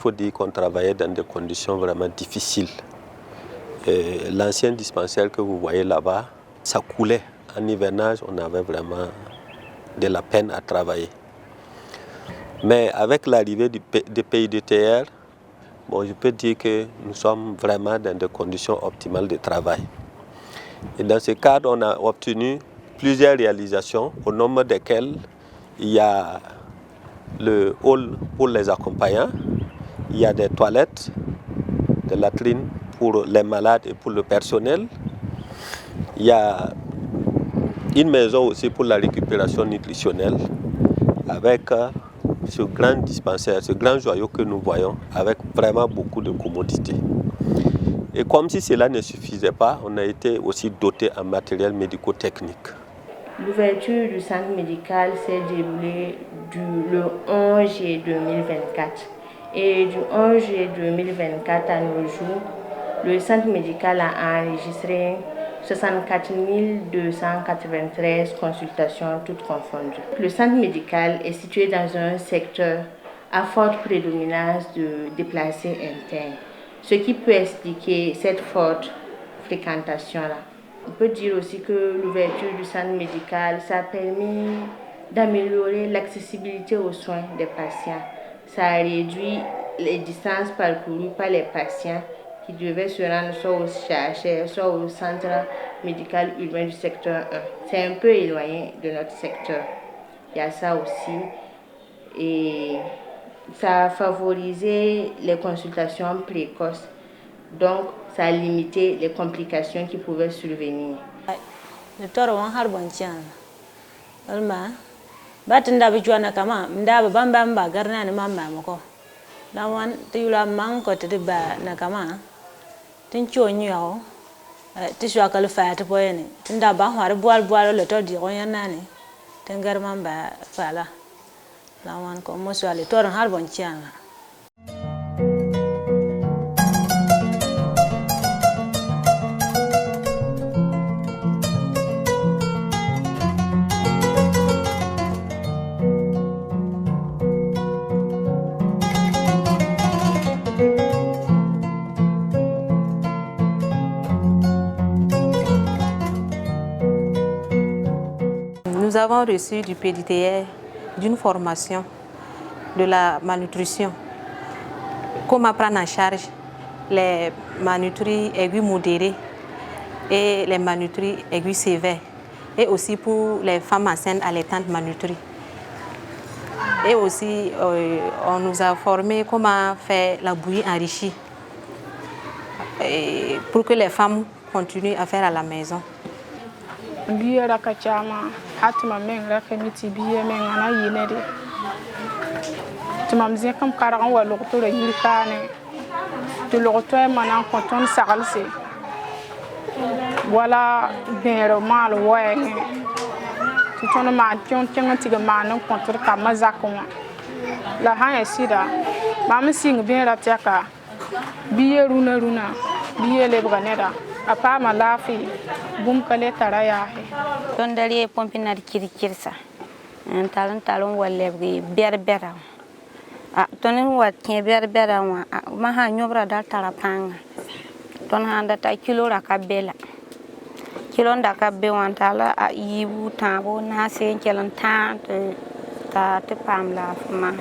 faut dire qu'on travaillait dans des conditions vraiment difficiles. L'ancien dispensaire que vous voyez là-bas, ça coulait. En hivernage, on avait vraiment de la peine à travailler. Mais avec l'arrivée des PIDTR, je peux dire que nous sommes vraiment dans des conditions optimales de travail. Et dans ce cadre, on a obtenu plusieurs réalisations, au nombre desquelles il y a le hall pour les accompagnants, il y a des toilettes, des latrines pour les malades et pour le personnel. Il y a une maison aussi pour la récupération nutritionnelle avec ce grand dispensaire, ce grand joyau que nous voyons avec vraiment beaucoup de commodités. Et comme si cela ne suffisait pas, on a été aussi doté en matériel médico-technique. L'ouverture du centre médical s'est déroulée le 11 juillet 2024. Et du 11 juillet 2024 à nos jours, le centre médical a enregistré 64 293 consultations toutes confondues. Le centre médical est situé dans un secteur à forte prédominance de déplacés internes, ce qui peut expliquer cette forte fréquentation-là. On peut dire aussi que l'ouverture du centre médical, ça a permis d'améliorer l'accessibilité aux soins des patients. Ça a réduit les distances parcourues par les patients qui devaient se rendre soit au CHR, soit au centre médical urbain du secteur 1. C'est un peu éloigné de notre secteur. Il y a ça aussi. Et ça a favorisé les consultations précoces. Donc, ça a limité les complications qui pouvaient survenir. Nous avons reçu du PIDTR d'une formation de la malnutrition. Comment prendre en charge les malnutries aiguës modérées et les malnutries aiguës sévères. Et aussi pour les femmes enceintes allaitantes malnutries. Et aussi, on nous a formé comment faire la bouillie enrichie pour que les femmes continuent à faire à la maison. Hatma men la famiti biye men ana yinede tuma mzin kam karan wa lokto la yirkane to lokto e manan konton sagalse wala bero mal waye to ton ma tion tiga manan kontor kama zakoma la hanya sida mam sing ben rataka biye runa biye lebga neda apa ma lafi bum kale taraya he ton dali pompinar kirkirsa talon walebgi berbera ton wat ke berbera ma ha nyobra dal tarapanga ton handa ta kilo rakabela kilo ndaka be wantala yibu tabo na se kelan ta te pamla ma